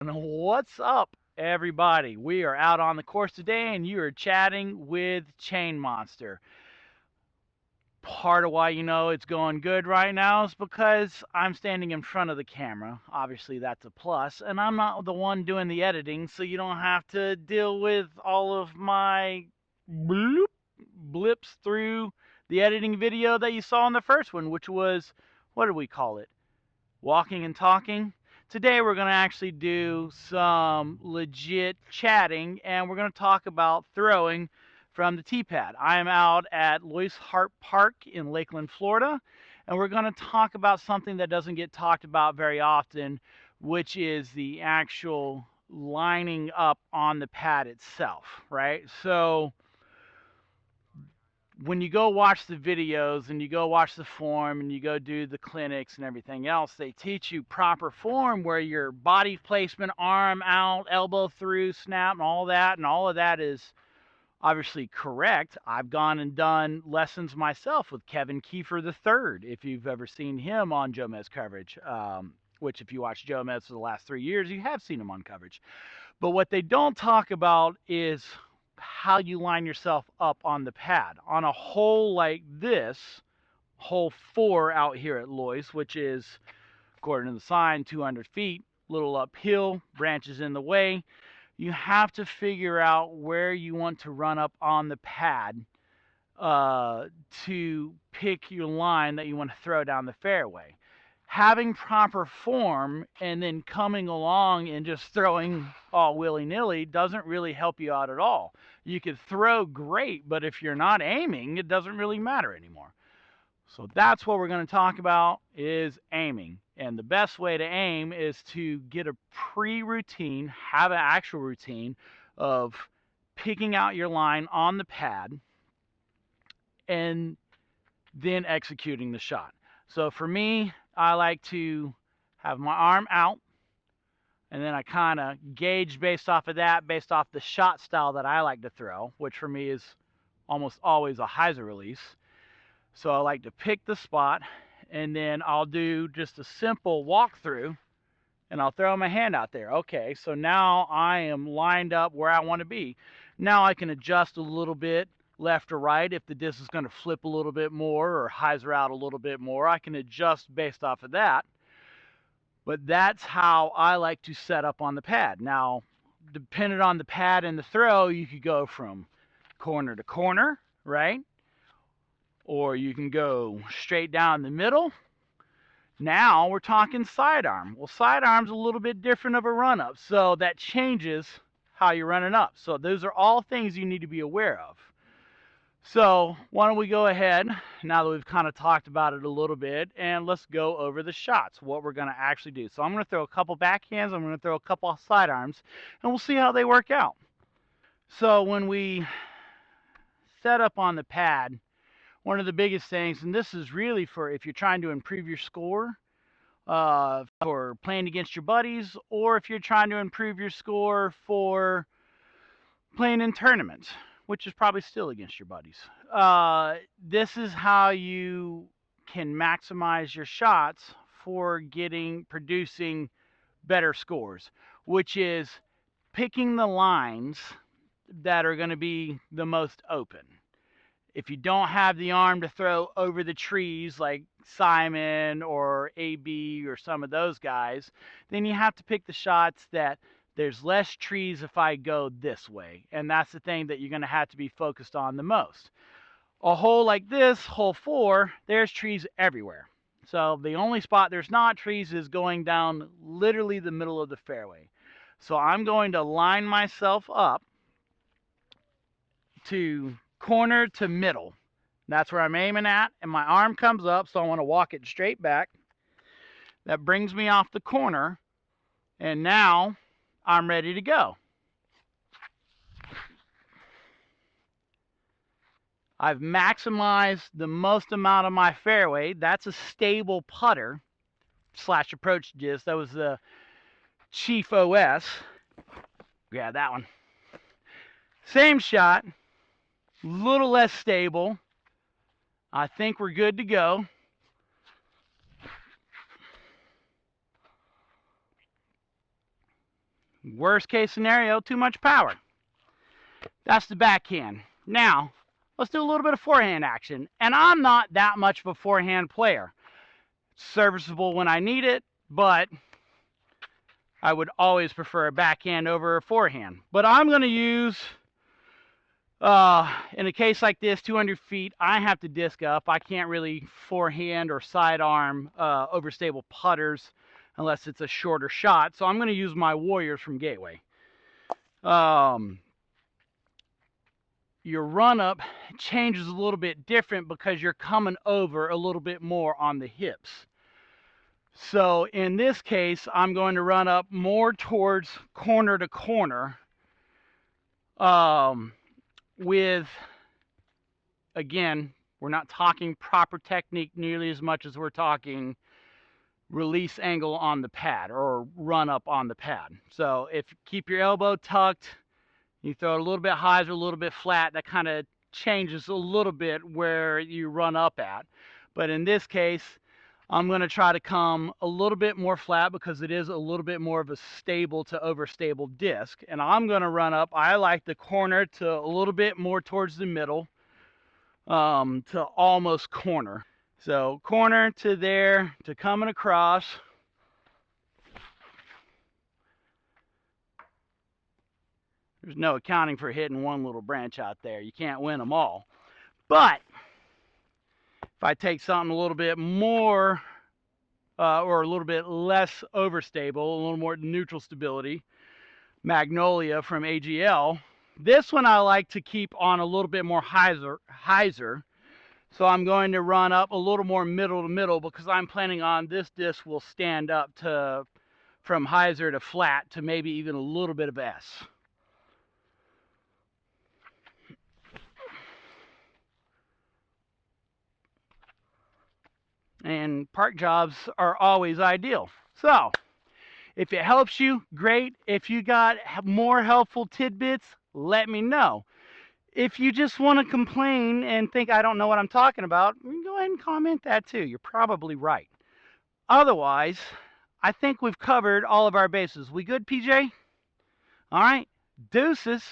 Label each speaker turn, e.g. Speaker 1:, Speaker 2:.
Speaker 1: What's up, everybody? We are out on the course today, and you are chatting with Chain Monster. Part of why you know it's going good right now is because I'm standing in front of the camera. Obviously, that's a plus, and I'm not the one doing the editing, so you don't have to deal with all of my blips through the editing video that you saw in the first one, which was, what did we call it? Walking and talking. Today we're going to actually do some legit chatting, and we're going to talk about throwing from the tee pad. I am out at Lois Hart Park in Lakeland, Florida, and we're going to talk about something that doesn't get talked about very often, which is the actual lining up on the pad itself, right? So when you go watch the videos and you go watch the form and you go do the clinics and everything else, they teach you proper form where your body placement, arm out, elbow through, snap, and all of that is obviously correct. I've gone and done lessons myself with Kevin Kiefer III, if you've ever seen him on Joe Mez coverage, which if you watch Joe Mez for the last 3 years, you have seen him on coverage. But what they don't talk about is how you line yourself up on the pad. On a hole like this, hole 4 out here at Lois, which is, according to the sign, 200 feet, little uphill, branches in the way, you have to figure out where you want to run up on the pad to pick your line that you want to throw down the fairway. Having proper form and then coming along and just throwing all willy-nilly doesn't really help you out at all. You could throw great, but if you're not aiming, it doesn't really matter anymore. So that's what we're going to talk about, is aiming. And the best way to aim is to get a pre-routine, have an actual routine of picking out your line on the pad and then executing the shot. So for me, I like to have my arm out, and then I kind of gauge based off of that, based off the shot style that I like to throw, which for me is almost always a hyzer release. So I like to pick the spot, and then I'll do just a simple walkthrough, and I'll throw my hand out there. Okay, so now I am lined up where I want to be. Now I can adjust a little bit left or right. If the disc is going to flip a little bit more or hyzer out a little bit more, I can adjust based off of that. But that's how I like to set up on the pad. Now, depending on the pad and the throw, you could go from corner to corner, right? Or you can go straight down the middle. Now we're talking sidearm. Well, sidearm's a little bit different of a run up, so that changes how you're running up. So those are all things you need to be aware of. So why don't we go ahead, now that we've kind of talked about it a little bit, and let's go over the shots, what we're going to actually do. So I'm going to throw a couple backhands, I'm going to throw a couple sidearms, and we'll see how they work out. So when we set up on the pad, one of the biggest things, and this is really for if you're trying to improve your score, for playing against your buddies, or if you're trying to improve your score for playing in tournaments, which is probably still against your buddies. This is how you can maximize your shots for producing better scores, which is picking the lines that are going to be the most open. If you don't have the arm to throw over the trees like Simon or AB or some of those guys, then you have to pick the shots that there's less trees if I go this way. And that's the thing that you're going to have to be focused on the most. A hole like this, hole 4, there's trees everywhere. So the only spot there's not trees is going down literally the middle of the fairway. So I'm going to line myself up to corner to middle. That's where I'm aiming at, and my arm comes up, so I want to walk it straight back. That brings me off the corner, and now I'm ready to go. I've maximized the most amount of my fairway. That's a stable putter / approach disc. That was the Chief OS. Yeah, that one. Same shot, a little less stable. I think we're good to go. Worst case scenario, too much power. That's the backhand. Now, let's do a little bit of forehand action. And I'm not that much of a forehand player. It's serviceable when I need it, but I would always prefer a backhand over a forehand. But I'm going to use, in a case like this, 200 feet, I have to disc up. I can't really forehand or sidearm overstable putters unless it's a shorter shot. So I'm going to use my Warriors from Gateway. Your run-up changes a little bit different because you're coming over a little bit more on the hips. So in this case, I'm going to run up more towards corner to corner with, again, we're not talking proper technique nearly as much as we're talking release angle on the pad or run up on the pad. So if you keep your elbow tucked, you throw it a little bit high or a little bit flat, that kind of changes a little bit where you run up at. But in this case, I'm going to try to come a little bit more flat because it is a little bit more of a stable to overstable disc. And I'm going to run up, I like the corner to a little bit more towards the middle, to almost corner. So corner to there, to coming across. There's no accounting for hitting one little branch out there. You can't win them all. But if I take something a little bit more or a little bit less overstable, a little more neutral stability, Magnolia from AGL, this one I like to keep on a little bit more hyzer. So I'm going to run up a little more middle to middle because I'm planning on this disc will stand up to from hyzer to flat to maybe even a little bit of S. And park jobs are always ideal. So if it helps you, great. If you got more helpful tidbits, let me know. If you just want to complain and think I don't know what I'm talking about, go ahead and comment that too. You're probably right. Otherwise, I think we've covered all of our bases. We good, PJ? All right. Deuces.